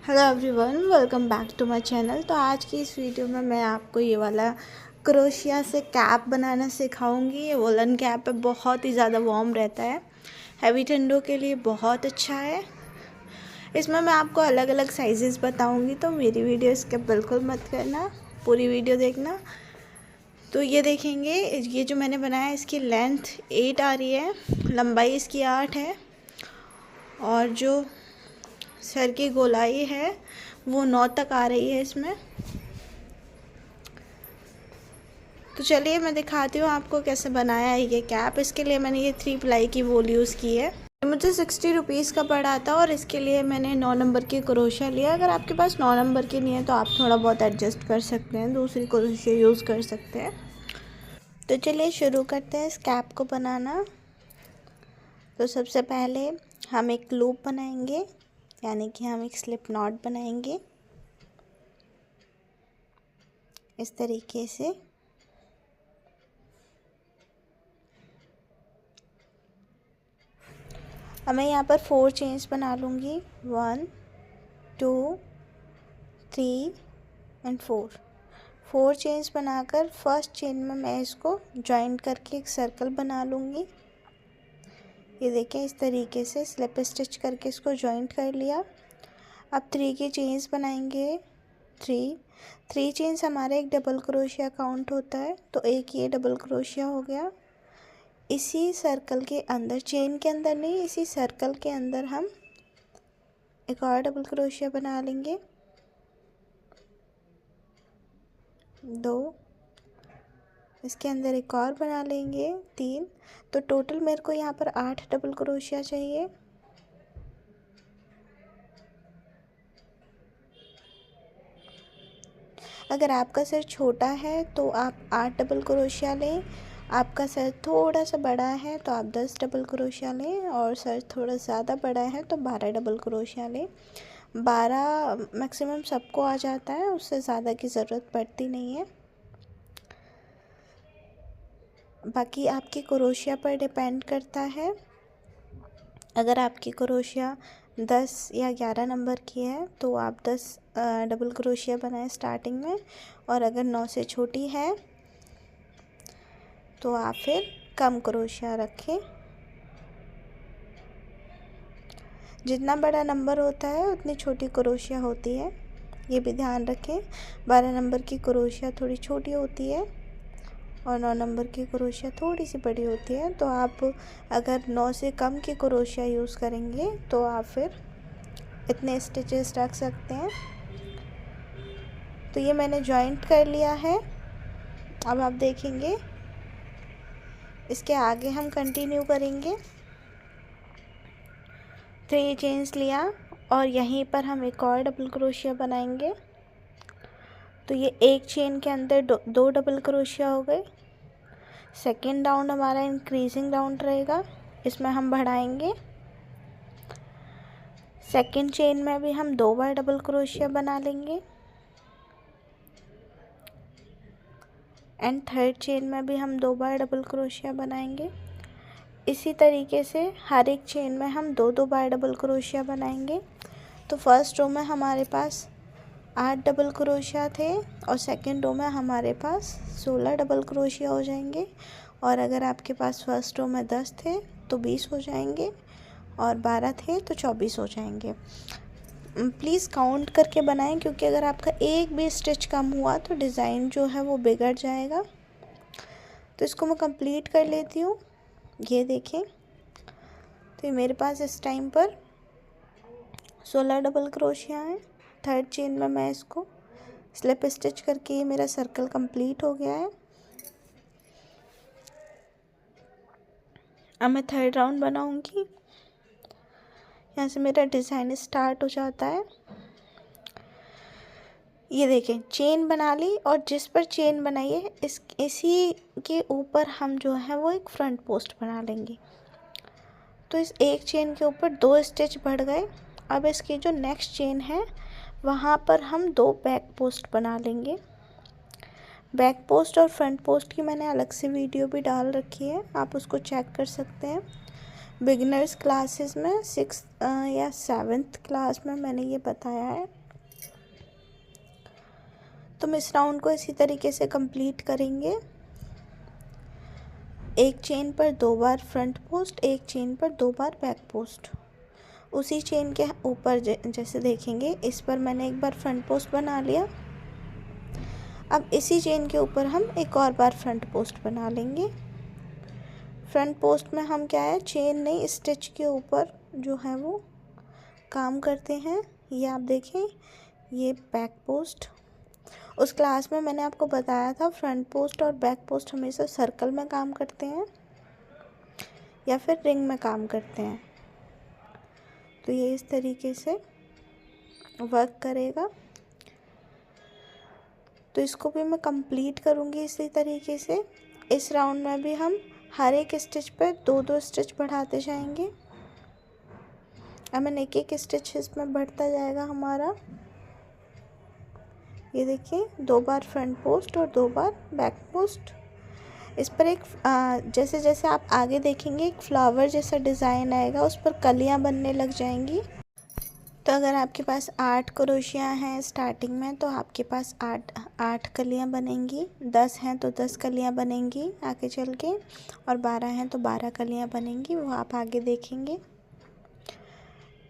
Hello everyone, welcome back to my channel. तो आज की इस वीडियो में मैं आपको ये वाला क्रोशिया से कैप बनाना सिखाऊंगी। ये वुलन कैप है, बहुत ही ज़्यादा वार्म रहता है, हैवी ठंडों के लिए बहुत अच्छा है। इसमें मैं आपको अलग अलग साइजेस बताऊंगी, तो मेरी वीडियो स्किप बिल्कुल मत करना, पूरी वीडियो देखना। तो ये देखेंगे, ये जो मैंने बनाया है इसकी लेंथ 8 आ रही है, लंबाई इसकी 8 है और जो सर की गोलाई है वो 9 तक आ रही है इसमें। तो चलिए मैं दिखाती हूँ आपको कैसे बनाया है ये कैप। इसके लिए मैंने ये 3 प्लाई की वूल यूज़ की है। मुझे 60 रुपीज़ का पड़ा था और इसके लिए मैंने 9 नंबर की क्रोशिया लिया। अगर आपके पास 9 नंबर की नहीं है तो आप थोड़ा बहुत एडजस्ट कर सकते हैं, दूसरी क्रोशिया यूज़ कर सकते हैं। तो चलिए शुरू करते हैं इस कैप को बनाना। तो सबसे पहले हम एक लूप बनाएंगे, यानी कि हम एक स्लिप नॉट बनाएंगे इस तरीके से। अब मैं यहाँ पर 4 चेन्स बना लूँगी, 1 2 3 एंड 4 चेन्स बनाकर फर्स्ट चेन में मैं इसको जॉइंट करके एक सर्कल बना लूँगी। ये देखें, इस तरीके से स्लिप स्टिच करके इसको जॉइंट कर लिया। अब 3 की चेन्स बनाएंगे, 3 चेन्स हमारे एक डबल क्रोशिया काउंट होता है, तो एक ये डबल क्रोशिया हो गया। इसी सर्कल के अंदर, चेन के अंदर नहीं, इसी सर्कल के अंदर हम एक और डबल क्रोशिया बना लेंगे, 2, इसके अंदर एक और बना लेंगे, 3। तो टोटल मेरे को यहाँ पर 8 डबल क्रोशिया चाहिए। अगर आपका सर छोटा है तो आप 8 डबल क्रोशिया लें, आपका सर थोड़ा सा बड़ा है तो आप 10 डबल क्रोशिया लें, और सर थोड़ा ज़्यादा बड़ा है तो 12 डबल क्रोशिया लें। 12 मैक्सिमम सबको आ जाता है, उससे ज़्यादा की ज़रूरत पड़ती नहीं है। बाकी आपकी क्रोशिया पर डिपेंड करता है। अगर आपकी क्रोशिया 10 या 11 नंबर की है तो आप 10 डबल क्रोशिया बनाएं स्टार्टिंग में, और अगर 9 से छोटी है तो आप फिर कम क्रोशिया रखें। जितना बड़ा नंबर होता है उतनी छोटी क्रोशिया होती है, ये भी ध्यान रखें। 12 नंबर की क्रोशिया थोड़ी छोटी होती है और 9 नंबर की क्रोशिया थोड़ी सी बड़ी होती है। तो आप अगर 9 से कम की क्रोशिया यूज़ करेंगे तो आप फिर इतने स्टिचेस रख सकते हैं। तो ये मैंने जॉइंट कर लिया है। अब आप देखेंगे इसके आगे हम कंटिन्यू करेंगे। 3 चेन्स लिया और यहीं पर हम एक और डबल क्रोशिया बनाएंगे। तो ये एक चेन के अंदर 2 डबल क्रोशिया हो गए। सेकेंड राउंड हमारा इंक्रीजिंग राउंड रहेगा, इसमें हम बढ़ाएंगे। सेकेंड चेन में भी हम 2 बार डबल क्रोशिया बना लेंगे, एंड थर्ड चेन में भी हम 2 बार डबल क्रोशिया बनाएंगे। इसी तरीके से हर एक चेन में हम 2 बार डबल क्रोशिया बनाएंगे। तो फर्स्ट रो में हमारे पास 8 डबल क्रोशिया थे और सेकेंड रो में हमारे पास 16 डबल क्रोशिया हो जाएंगे। और अगर आपके पास फर्स्ट रो में 10 थे तो 20 हो जाएंगे, और 12 थे तो 24 हो जाएंगे। प्लीज़ काउंट करके बनाएं, क्योंकि अगर आपका एक भी स्टिच कम हुआ तो डिज़ाइन जो है वो बिगड़ जाएगा। तो इसको मैं कंप्लीट कर लेती हूँ। ये देखें, तो ये मेरे पास इस टाइम पर 16 डबल क्रोशिया हैं। थर्ड चेन में मैं इसको स्लिप स्टिच करके ये मेरा सर्कल कंप्लीट हो गया है। अब मैं थर्ड राउंड बनाऊंगी। यहाँ से मेरा डिज़ाइन स्टार्ट हो जाता है। ये देखें, चेन बना ली और जिस पर चेन बनाई है इसी के ऊपर हम जो है वो एक फ्रंट पोस्ट बना लेंगे। तो इस एक चेन के ऊपर 2 स्टिच बढ़ गए। अब इसकी जो नेक्स्ट चेन है वहाँ पर हम 2 बैक पोस्ट बना लेंगे। बैक पोस्ट और फ्रंट पोस्ट की मैंने अलग से वीडियो भी डाल रखी है, आप उसको चेक कर सकते हैं। बिगिनर्स क्लासेस में 6 या 7th क्लास में मैंने ये बताया है। तो इस राउंड को इसी तरीके से कंप्लीट करेंगे। एक चेन पर 2 बार फ्रंट पोस्ट, एक चेन पर 2 बार बैक पोस्ट। उसी चेन के ऊपर जैसे देखेंगे, इस पर मैंने एक बार फ्रंट पोस्ट बना लिया। अब इसी चेन के ऊपर हम एक और बार फ्रंट पोस्ट बना लेंगे। फ्रंट पोस्ट में हम क्या है, चेन नहीं स्टिच के ऊपर जो है वो काम करते हैं। ये आप देखें, ये बैक पोस्ट। उस क्लास में मैंने आपको बताया था फ्रंट पोस्ट और बैक पोस्ट हमेशा सर्कल में काम करते हैं या फिर रिंग में काम करते हैं। तो ये इस तरीके से वर्क करेगा। तो इसको भी मैं कंप्लीट करूँगी इसी तरीके से। इस राउंड में भी हम हर एक स्टिच पर 2-2 स्टिच बढ़ाते जाएंगे। आई मीन एक स्टिच इसमें बढ़ता जाएगा हमारा। ये देखिए, 2 बार फ्रंट पोस्ट और 2 बार बैक पोस्ट। इस पर एक जैसे जैसे आप आगे देखेंगे एक फ्लावर जैसा डिज़ाइन आएगा, उस पर कलियां बनने लग जाएंगी। तो अगर आपके पास 8 क्रोशिया हैं स्टार्टिंग में, तो आपके पास 8 कलियां बनेंगी। 10 हैं तो 10 कलियां बनेंगी आगे चल के, और 12 हैं तो 12 कलियां बनेंगी, वो आप आगे देखेंगे।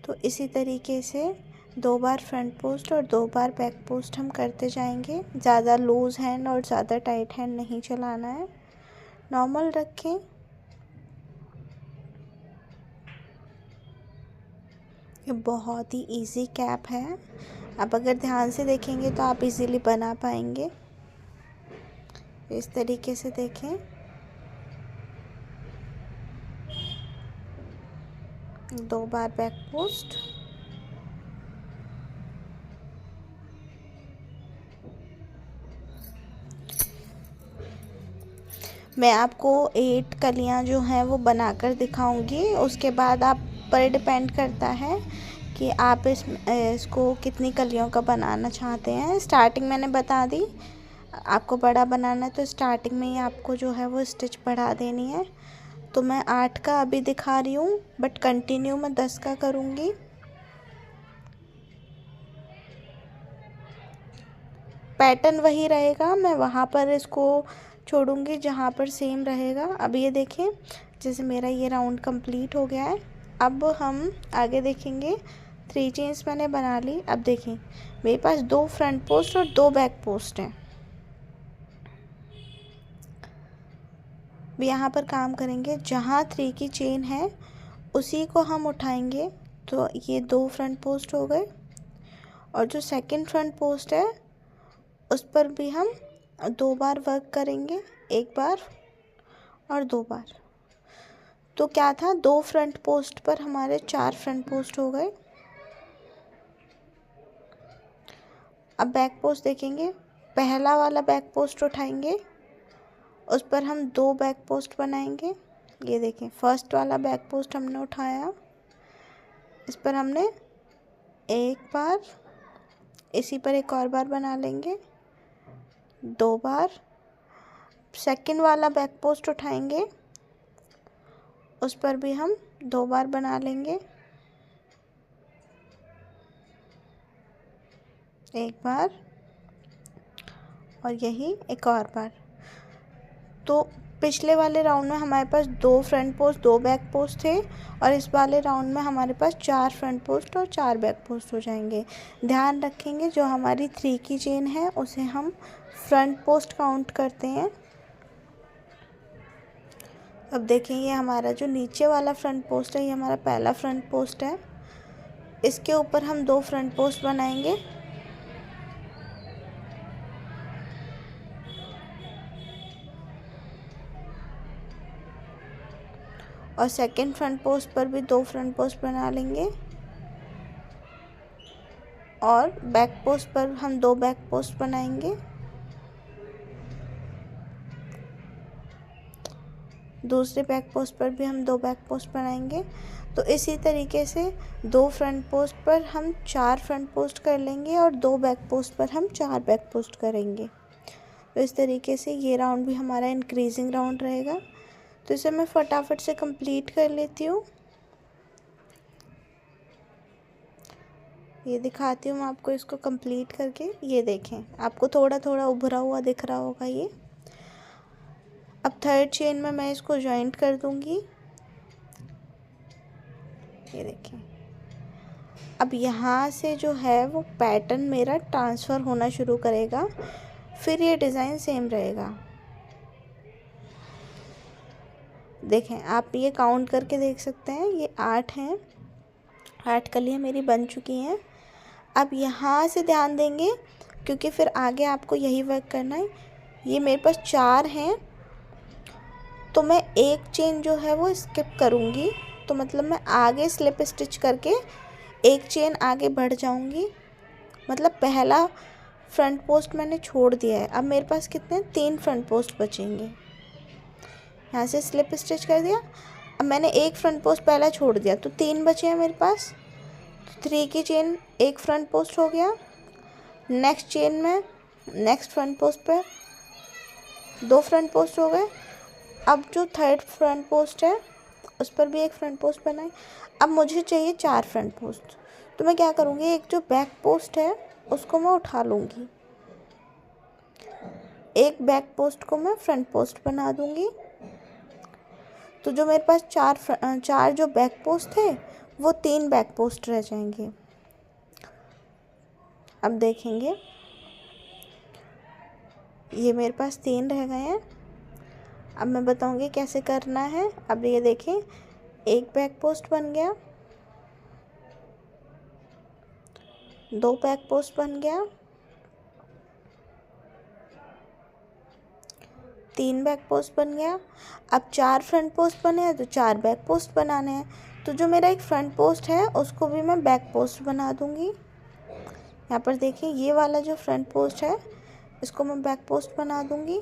तो इसी तरीके से 2 बार फ्रंट पोस्ट और 2 बार बैक पोस्ट हम करते जाएंगे। ज़्यादा लूज़ हैंड और ज़्यादा टाइट हैंड नहीं चलाना है, नॉर्मल रखें। ये बहुत ही इजी कैप है। आप अगर ध्यान से देखेंगे तो आप इजीली बना पाएंगे। इस तरीके से देखें, दो बार बैक पोस्ट, मैं आपको 8 कलियां जो हैं वो बनाकर दिखाऊंगी। उसके बाद आप पर डिपेंड करता है कि आप इसको कितनी कलियों का बनाना चाहते हैं। स्टार्टिंग मैंने बता दी, आपको बड़ा बनाना है तो स्टार्टिंग में ही आपको जो है वो स्टिच बढ़ा देनी है। तो मैं 8 का अभी दिखा रही हूँ, बट कंटिन्यू मैं 10 का करूँगी। पैटर्न वही रहेगा, मैं वहाँ पर इसको छोड़ूंगी जहाँ पर सेम रहेगा। अब ये देखें, जैसे मेरा ये राउंड कंप्लीट हो गया है। अब हम आगे देखेंगे। 3 चेन्स मैंने बना ली। अब देखें, मेरे पास 2 फ्रंट पोस्ट और 2 बैक पोस्ट हैं। यहाँ पर काम करेंगे, जहाँ 3 की चेन है उसी को हम उठाएंगे। तो ये 2 फ्रंट पोस्ट हो गए, और जो सेकंड फ्रंट पोस्ट है उस पर भी हम 2 बार वर्क करेंगे, 1 बार और 2 बार। तो क्या था, 2 फ्रंट पोस्ट पर हमारे 4 फ्रंट पोस्ट हो गए। अब बैक पोस्ट देखेंगे, पहला वाला बैक पोस्ट उठाएंगे, उस पर हम 2 बैक पोस्ट बनाएंगे। ये देखें, फर्स्ट वाला बैक पोस्ट हमने उठाया, इस पर हमने 1 बार, इसी पर एक और बार बना लेंगे, 2 बार। सेकंड वाला बैक पोस्ट उठाएंगे, उस पर भी हम 2 बार बना लेंगे, 1 बार और यही एक और बार। तो पिछले वाले राउंड में हमारे पास 2 फ्रंट पोस्ट 2 बैक पोस्ट थे, और इस वाले राउंड में हमारे पास 4 फ्रंट पोस्ट और 4 बैक पोस्ट हो जाएंगे। ध्यान रखेंगे, जो हमारी 3 की चेन है उसे हम फ्रंट पोस्ट काउंट करते हैं। अब देखें, ये हमारा जो नीचे वाला फ्रंट पोस्ट है, ये हमारा पहला फ्रंट पोस्ट है। इसके ऊपर हम 2 फ्रंट पोस्ट बनाएंगे, और सेकंड फ्रंट पोस्ट पर भी 2 फ्रंट पोस्ट बना लेंगे, और बैक पोस्ट पर हम 2 बैक पोस्ट बनाएंगे। दूसरे बैक पोस्ट पर भी हम 2 बैक पोस्ट बनाएंगे। तो इसी तरीके से 2 फ्रंट पोस्ट पर हम 4 फ्रंट पोस्ट कर लेंगे, और 2 बैक पोस्ट पर हम 4 बैक पोस्ट करेंगे। तो इस तरीके से ये राउंड भी हमारा इंक्रीजिंग राउंड रहेगा। तो इसे मैं फटाफट से कंप्लीट कर लेती हूँ। ये दिखाती हूँ मैं आपको इसको कंप्लीट करके। ये देखें, आपको थोड़ा थोड़ा उभरा हुआ दिख रहा होगा ये। अब थर्ड चेन में मैं इसको जॉइंट कर दूँगी। ये देखें, अब यहाँ से जो है वो पैटर्न मेरा ट्रांसफ़र होना शुरू करेगा, फिर ये डिज़ाइन सेम रहेगा। देखें, आप ये काउंट करके देख सकते हैं, ये 8 हैं, 8 कलियाँ मेरी बन चुकी हैं। अब यहाँ से ध्यान देंगे क्योंकि फिर आगे आपको यही वर्क करना है। ये मेरे पास 4 हैं, तो मैं एक चेन जो है वो स्किप करूँगी, तो मतलब मैं आगे स्लिप स्टिच करके एक चेन आगे बढ़ जाऊँगी। मतलब पहला फ्रंट पोस्ट मैंने छोड़ दिया है। अब मेरे पास कितने 3 फ्रंट पोस्ट बचेंगे। यहाँ से स्लिप स्टिच कर दिया, अब मैंने एक फ्रंट पोस्ट पहला छोड़ दिया, तो 3 बचे हैं मेरे पास। 3 की चेन, एक फ्रंट पोस्ट हो गया। नेक्स्ट चेन में नेक्स्ट फ्रंट पोस्ट पे 2 फ्रंट पोस्ट हो गए। अब जो थर्ड फ्रंट पोस्ट है उस पर भी एक फ्रंट पोस्ट बनाए। अब मुझे चाहिए 4 फ्रंट पोस्ट, तो मैं क्या करूँगी, एक जो बैक पोस्ट है उसको मैं उठा लूँगी, एक बैक पोस्ट को मैं फ्रंट पोस्ट बना दूँगी। तो जो मेरे पास 4 जो बैक पोस्ट थे वो 3 बैक पोस्ट रह जाएंगे। अब देखेंगे, ये मेरे पास 3 रह गए हैं। अब मैं बताऊँगी कैसे करना है। अब ये देखें, एक बैक पोस्ट बन गया, 2 बैक पोस्ट बन गया, 3 बैक पोस्ट बन गया। अब 4 फ्रंट पोस्ट बने हैं तो 4 बैक पोस्ट बनाने हैं। तो जो मेरा एक फ्रंट पोस्ट है उसको भी मैं बैक पोस्ट बना दूँगी। यहाँ पर देखिए, ये वाला जो फ्रंट पोस्ट है इसको मैं बैक पोस्ट बना दूँगी।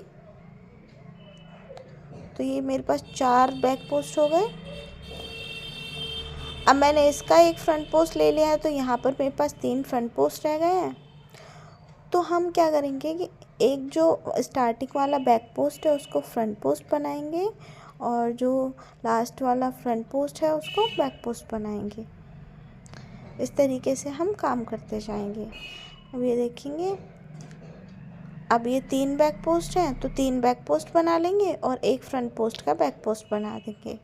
तो ये मेरे पास 4 बैक पोस्ट हो गए। अब मैंने इसका एक फ्रंट पोस्ट ले लिया है, तो यहाँ पर मेरे पास 3 फ्रंट पोस्ट रह गए हैं। तो हम क्या करेंगे कि एक जो स्टार्टिंग वाला बैक पोस्ट है उसको फ्रंट पोस्ट बनाएंगे, और जो लास्ट वाला फ्रंट पोस्ट है उसको बैक पोस्ट बनाएंगे। इस तरीके से हम काम करते जाएंगे। अब ये देखेंगे, अब ये 3 बैक पोस्ट हैं तो 3 बैक पोस्ट बना लेंगे और एक फ्रंट पोस्ट का बैक पोस्ट बना देंगे।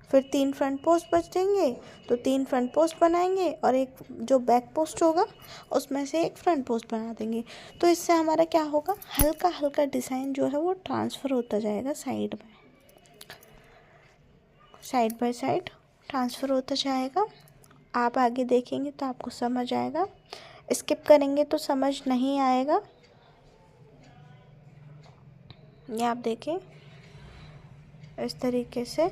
फिर 3 फ्रंट पोस्ट बचेंगे तो 3 फ्रंट पोस्ट बनाएंगे और एक जो बैक पोस्ट होगा उसमें से एक फ्रंट पोस्ट बना देंगे। तो इससे हमारा क्या होगा, हल्का हल्का डिज़ाइन जो है वो ट्रांसफ़र होता जाएगा साइड बाय साइड ट्रांसफ़र होता जाएगा। आप आगे देखेंगे तो आपको समझ आएगा, स्किप करेंगे तो समझ नहीं आएगा। ये आप देखें इस तरीके से।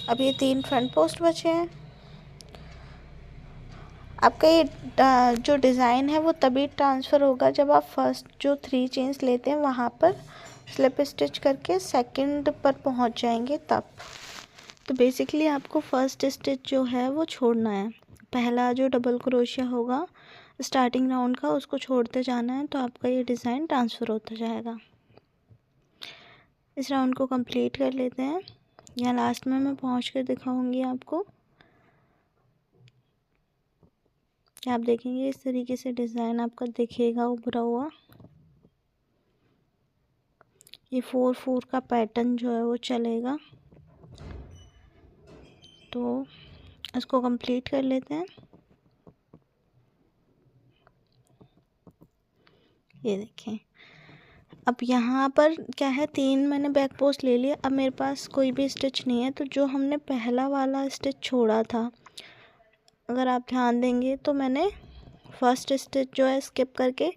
अब ये 3 फ्रंट पोस्ट बचे हैं। आपका ये जो डिज़ाइन है वो तभी ट्रांसफ़र होगा जब आप फर्स्ट जो 3 चेन्स लेते हैं वहाँ पर स्लिप स्टिच करके सेकंड पर पहुँच जाएंगे तब। तो बेसिकली आपको फर्स्ट स्टिच जो है वो छोड़ना है। पहला जो डबल क्रोशिया होगा स्टार्टिंग राउंड का उसको छोड़ते जाना है, तो आपका ये डिज़ाइन ट्रांसफ़र होता जाएगा। इस राउंड को कंप्लीट कर लेते हैं। यहाँ लास्ट में मैं पहुँच कर दिखाऊँगी आपको। आप देखेंगे इस तरीके से डिज़ाइन आपका दिखेगा उभरा हुआ। ये 4-4 का पैटर्न जो है वो चलेगा। तो इसको कंप्लीट कर लेते हैं। ये देखें, अब यहाँ पर क्या है, 3 मैंने बैक पोस्ट ले लिया। अब मेरे पास कोई भी स्टिच नहीं है, तो जो हमने पहला वाला स्टिच छोड़ा था, अगर आप ध्यान देंगे तो मैंने फर्स्ट स्टिच जो है स्किप करके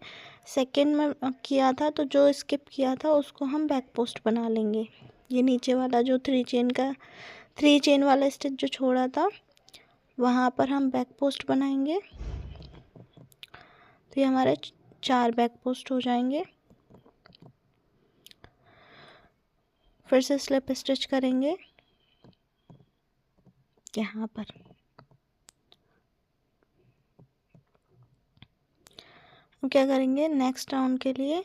सेकंड में किया था, तो जो स्किप किया था उसको हम बैक पोस्ट बना लेंगे। ये नीचे वाला जो 3 चेन वाला स्टिच जो छोड़ा था वहाँ पर हम बैक पोस्ट बनाएंगे। तो ये हमारे 4 बैक पोस्ट हो जाएंगे। फिर से स्लिप स्टिच करेंगे यहाँ पर। हम क्या करेंगे, नेक्स्ट राउंड के लिए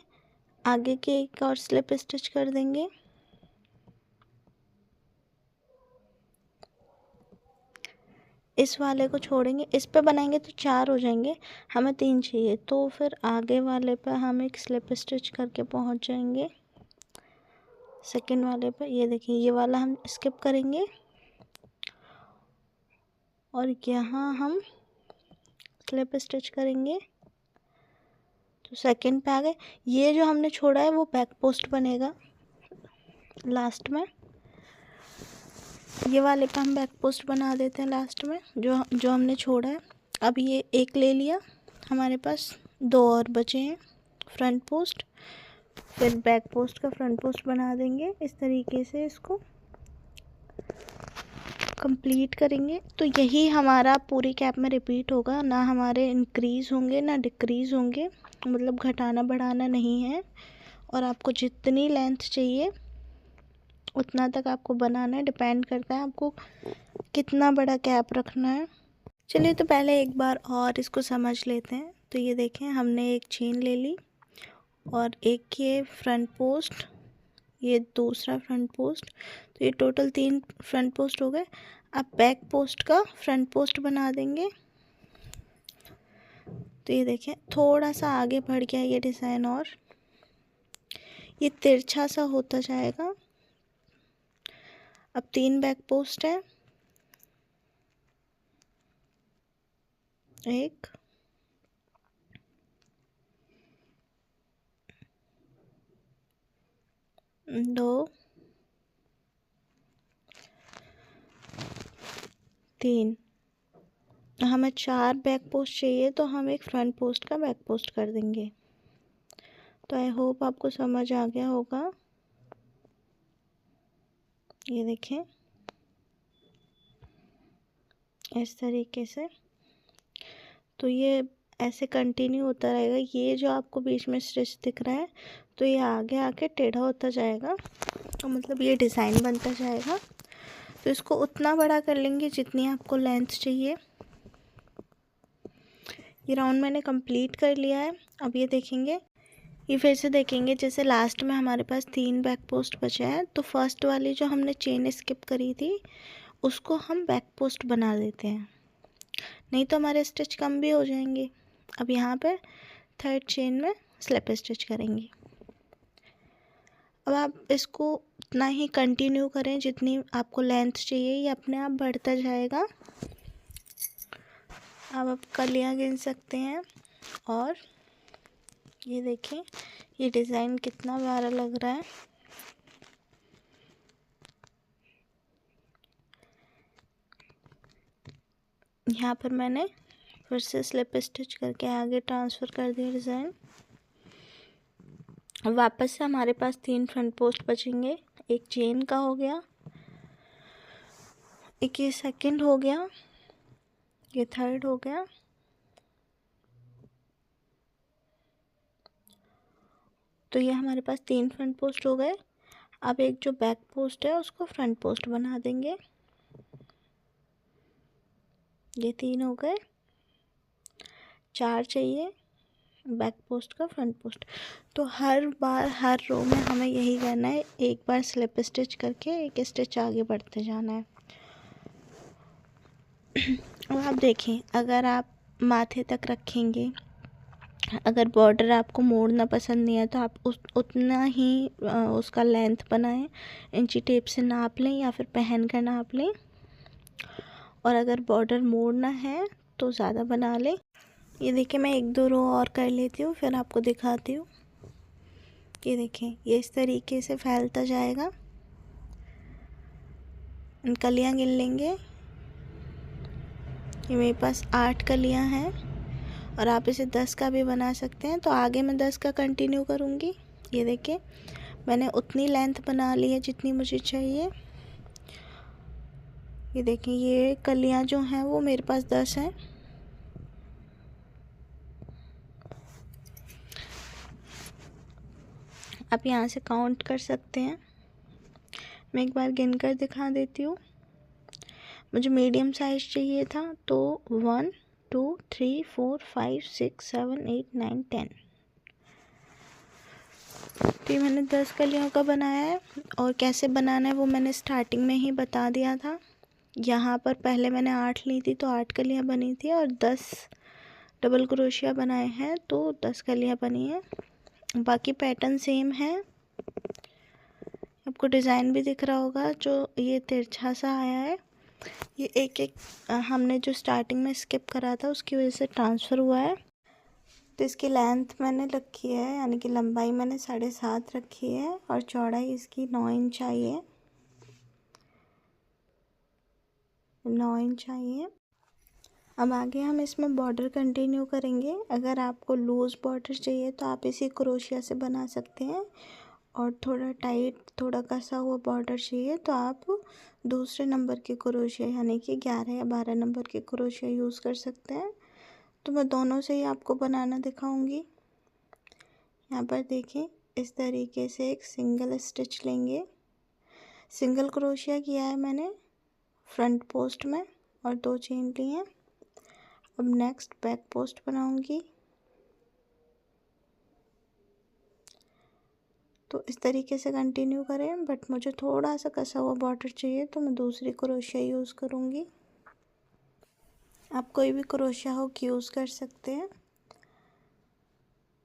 आगे की एक और स्लिप स्टिच कर देंगे। इस वाले को छोड़ेंगे, इस पे बनाएंगे तो 4 हो जाएंगे, हमें 3 चाहिए, तो फिर आगे वाले पे हम एक स्लिप स्टिच करके पहुंच जाएंगे सेकंड वाले पे। ये देखिए, ये वाला हम स्किप करेंगे और यहाँ हम स्लिप स्टिच करेंगे, तो सेकंड पे आ गए। ये जो हमने छोड़ा है वो बैक पोस्ट बनेगा लास्ट में, ये वाले पे हम बैक पोस्ट बना देते हैं लास्ट में, जो हमने छोड़ा है। अब ये एक ले लिया, हमारे पास 2 और बचे हैं फ्रंट पोस्ट, फिर बैक पोस्ट का फ्रंट पोस्ट बना देंगे। इस तरीके से इसको कंप्लीट करेंगे, तो यही हमारा पूरी कैप में रिपीट होगा, ना हमारे इंक्रीज़ होंगे ना डिक्रीज़ होंगे, मतलब घटाना बढ़ाना नहीं है। और आपको जितनी लेंथ चाहिए उतना तक आपको बनाना है, डिपेंड करता है आपको कितना बड़ा कैप रखना है। चलिए, तो पहले एक बार और इसको समझ लेते हैं। तो ये देखें, हमने एक चेन ले ली और एक ये फ्रंट पोस्ट, ये दूसरा फ्रंट पोस्ट, तो ये टोटल 3 फ्रंट पोस्ट हो गए। अब बैक पोस्ट का फ्रंट पोस्ट बना देंगे। तो ये देखें, थोड़ा सा आगे बढ़ गया ये डिज़ाइन और ये तिरछा सा होता जाएगा। अब 3 बैक पोस्ट है, 1 2 3, हमें 4 बैक पोस्ट चाहिए, तो हम एक फ्रंट पोस्ट का बैक पोस्ट कर देंगे। तो आई होप आपको समझ आ गया होगा। ये देखें, इस तरीके से, तो ये ऐसे कंटिन्यू होता रहेगा। ये जो आपको बीच में स्टिच दिख रहा है, तो ये आगे आके टेढ़ा होता जाएगा, तो मतलब ये डिज़ाइन बनता जाएगा। तो इसको उतना बड़ा कर लेंगे जितनी आपको लेंथ चाहिए। ये राउंड मैंने कंप्लीट कर लिया है। अब ये देखेंगे, ये फिर से देखेंगे, जैसे लास्ट में हमारे पास 3 बैक पोस्ट बचा है, तो फर्स्ट वाली जो हमने चेन स्किप करी थी उसको हम बैक पोस्ट बना देते हैं, नहीं तो हमारे स्टिच कम भी हो जाएंगे। अब यहाँ पे थर्ड चेन में स्लिप स्टिच करेंगे। अब आप इसको उतना ही कंटिन्यू करें जितनी आपको लेंथ चाहिए, ये अपने आप बढ़ता जाएगा। अब आप कलियाँ गिन सकते हैं और ये देखें, ये डिज़ाइन कितना प्यारा लग रहा है। यहाँ पर मैंने फिर से स्लिप स्टिच करके आगे ट्रांसफ़र कर दिया डिज़ाइन। वापस से हमारे पास 3 फ्रंट पोस्ट बचेंगे, एक चेन का हो गया, एक ये सेकंड हो गया, ये थर्ड हो गया, तो ये हमारे पास 3 फ्रंट पोस्ट हो गए। अब एक जो बैक पोस्ट है उसको फ्रंट पोस्ट बना देंगे, ये 3 हो गए, 4 चाहिए बैक पोस्ट का फ्रंट पोस्ट। तो हर बार हर रो में हमें यही करना है, एक बार स्लिप स्टिच करके एक स्टिच आगे बढ़ते जाना है। अब आप देखें, अगर आप माथे तक रखेंगे, अगर बॉर्डर आपको मोड़ना पसंद नहीं है तो आप उतना ही उसका लेंथ बनाएं, इंची टेप से नाप लें या फिर पहन कर नाप लें। और अगर बॉर्डर मोड़ना है तो ज़्यादा बना लें। ये देखिए, मैं 1-2 रो और कर लेती हूँ फिर आपको दिखाती हूँ। ये देखें, ये इस तरीके से फैलता जाएगा। कलियाँ गिन लेंगे, ये मेरे पास 8 कलियाँ हैं और आप इसे 10 का भी बना सकते हैं। तो आगे मैं 10 का कंटिन्यू करूँगी। ये देखिए, मैंने उतनी लेंथ बना ली है जितनी मुझे चाहिए। ये देखें, ये कलियाँ जो हैं वो मेरे पास 10 हैं। आप यहाँ से काउंट कर सकते हैं, मैं एक बार गिन कर दिखा देती हूँ। मुझे मीडियम साइज़ चाहिए था, तो 1 2 3 4 5 6 7 8 9 10, तो ये मैंने 10 कलियों का बनाया है। और कैसे बनाना है वो मैंने स्टार्टिंग में ही बता दिया था। यहाँ पर पहले मैंने 8 ली थी तो 8 कलियाँ बनी थी, और 10 डबल क्रोशिया बनाए हैं तो 10 कलियाँ बनी हैं। बाकी पैटर्न सेम है, आपको डिज़ाइन भी दिख रहा होगा। जो ये तिरछा सा आया है, ये एक एक हमने जो स्टार्टिंग में स्किप करा था उसकी वजह से ट्रांसफ़र हुआ है। तो इसकी लेंथ मैंने रखी है, यानी कि लंबाई मैंने 7.5 रखी है और चौड़ाई इसकी 9 इंच आई है, 9 इंच आई है। अब आगे हम इसमें बॉर्डर कंटिन्यू करेंगे। अगर आपको लूज़ बॉर्डर चाहिए तो आप इसी क्रोशिया से बना सकते हैं, और थोड़ा टाइट, थोड़ा कसा हुआ बॉर्डर चाहिए तो आप दूसरे नंबर के क्रोशिया यानी कि 11 या 12 नंबर के क्रोशिया यूज़ कर सकते हैं। तो मैं दोनों से ही आपको बनाना दिखाऊंगी। यहाँ पर देखें, इस तरीके से एक सिंगल स्टिच लेंगे। सिंगल क्रोशिया किया है मैंने फ्रंट पोस्ट में और 2 चेन ली हैं। अब नेक्स्ट बैक पोस्ट बनाऊंगी। तो इस तरीके से कंटिन्यू करें, बट मुझे थोड़ा सा कसा हुआ बॉर्डर चाहिए तो मैं दूसरी क्रोशिया यूज़ करूँगी। आप कोई भी क्रोशिया हो यूज़ कर सकते हैं।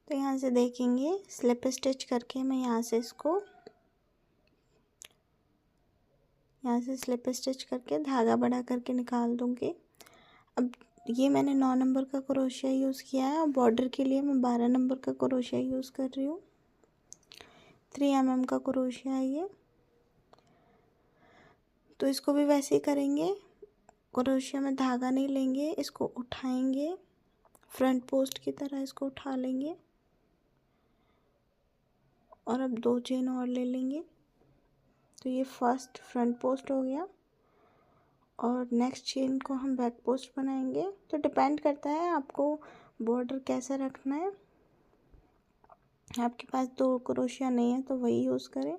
तो यहाँ से देखेंगे, स्लिप स्टिच करके मैं यहाँ से स्लिप स्टिच करके धागा बड़ा करके निकाल दूँगी। अब ये मैंने 9 नंबर का क्रोशिया यूज़ किया है, और बॉर्डर के लिए मैं 12 नंबर का क्रोशिया यूज़ कर रही हूँ। 3 mm का क्रोशिया है ये। तो इसको भी वैसे ही करेंगे, क्रोशिया में धागा नहीं लेंगे, इसको उठाएंगे, फ्रंट पोस्ट की तरह इसको उठा लेंगे और अब 2 चेन और ले लेंगे। तो ये फर्स्ट फ्रंट पोस्ट हो गया, और नेक्स्ट चेन को हम बैक पोस्ट बनाएंगे। तो डिपेंड करता है आपको बॉर्डर कैसा रखना है। आपके पास 2 क्रोशिया नहीं है तो वही यूज़ करें।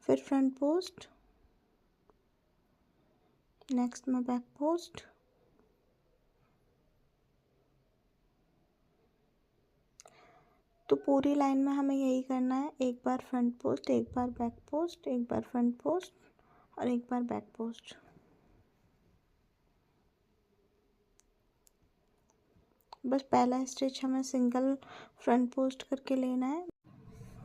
फिर फ्रंट पोस्ट, नेक्स्ट में बैक पोस्ट, तो पूरी लाइन में हमें यही करना है। एक बार फ्रंट पोस्ट, एक बार बैक पोस्ट, एक बार फ्रंट पोस्ट और एक बार बैक पोस्ट। बस पहला स्टिच हमें सिंगल फ्रंट पोस्ट करके लेना है।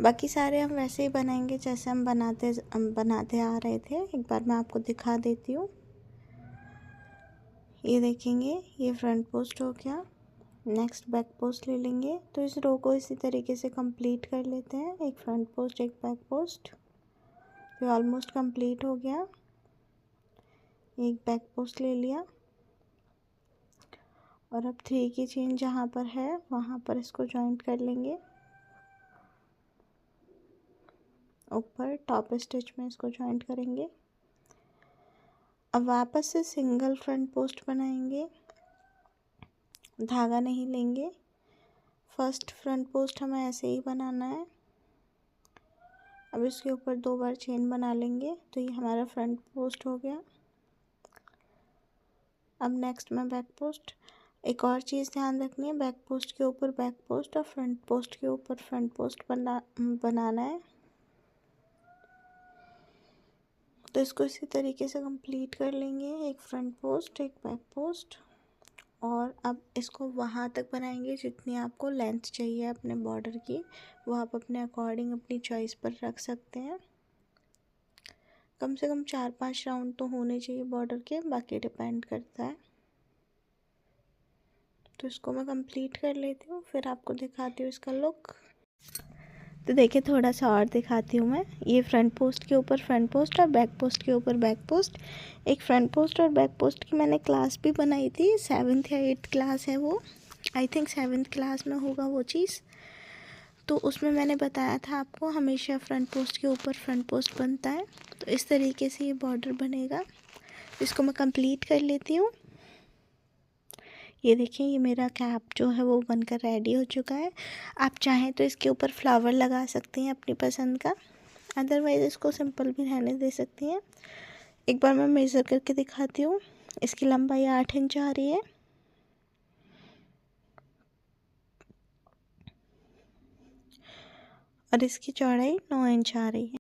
बाकी सारे हम वैसे ही बनाएंगे जैसे हम बनाते आ रहे थे। एक बार मैं आपको दिखा देती हूँ। ये देखेंगे, ये फ्रंट पोस्ट हो गया। नेक्स्ट बैक पोस्ट ले लेंगे। तो इस रो को इसी तरीके से कंप्लीट कर लेते हैं, एक फ्रंट पोस्ट एक बैक पोस्ट। ये ऑलमोस्ट कंप्लीट हो गया। एक बैक पोस्ट ले लिया, और अब 3 की चेन जहाँ पर है वहाँ पर इसको जॉइंट कर लेंगे। ऊपर टॉप स्टिच में इसको जॉइंट करेंगे। अब वापस से सिंगल फ्रंट पोस्ट बनाएंगे, धागा नहीं लेंगे। फर्स्ट फ्रंट पोस्ट हमें ऐसे ही बनाना है। अब इसके ऊपर 2 बार चेन बना लेंगे, तो ये हमारा फ्रंट पोस्ट हो गया। अब नेक्स्ट में बैक पोस्ट। एक और चीज़ ध्यान रखनी है, बैक पोस्ट के ऊपर बैक पोस्ट और फ्रंट पोस्ट के ऊपर फ्रंट पोस्ट बनाना है। तो इसको इसी तरीके से कंप्लीट कर लेंगे, एक फ्रंट पोस्ट एक बैक पोस्ट। और अब इसको वहाँ तक बनाएंगे जितनी आपको लेंथ चाहिए अपने बॉर्डर की, वो आप अपने अकॉर्डिंग अपनी चॉइस पर रख सकते हैं। कम से कम 4-5 राउंड तो होने चाहिए बॉर्डर के, बाकी डिपेंड करता है। तो इसको मैं कंप्लीट कर लेती हूँ, फिर आपको दिखाती हूँ इसका लुक। तो देखिए, थोड़ा सा और दिखाती हूँ मैं। ये फ्रंट पोस्ट के ऊपर फ्रंट पोस्ट और बैक पोस्ट के ऊपर बैक पोस्ट। एक फ्रंट पोस्ट और बैक पोस्ट की मैंने क्लास भी बनाई थी, 7th या 8th क्लास है वो, आई थिंक 7th क्लास में होगा वो चीज़। तो उसमें मैंने बताया था आपको हमेशा फ्रंट पोस्ट के ऊपर फ्रंट पोस्ट बनता है। तो इस तरीके से ये बॉर्डर बनेगा। इसको मैं कंप्लीट कर लेती हूँ। ये देखिए, ये मेरा कैप जो है वो बनकर रेडी हो चुका है। आप चाहें तो इसके ऊपर फ्लावर लगा सकती हैं अपनी पसंद का, अदरवाइज़ इसको सिंपल भी रहने दे सकती हैं। एक बार मैं मेज़र करके दिखाती हूँ। इसकी लंबाई 8 इंच आ रही है, और इसकी चौड़ाई 9 इंच आ रही है।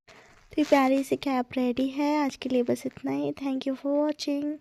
तो ये प्यारी सी कैप रेडी है। आज के लिए बस इतना ही। Thank you for watching.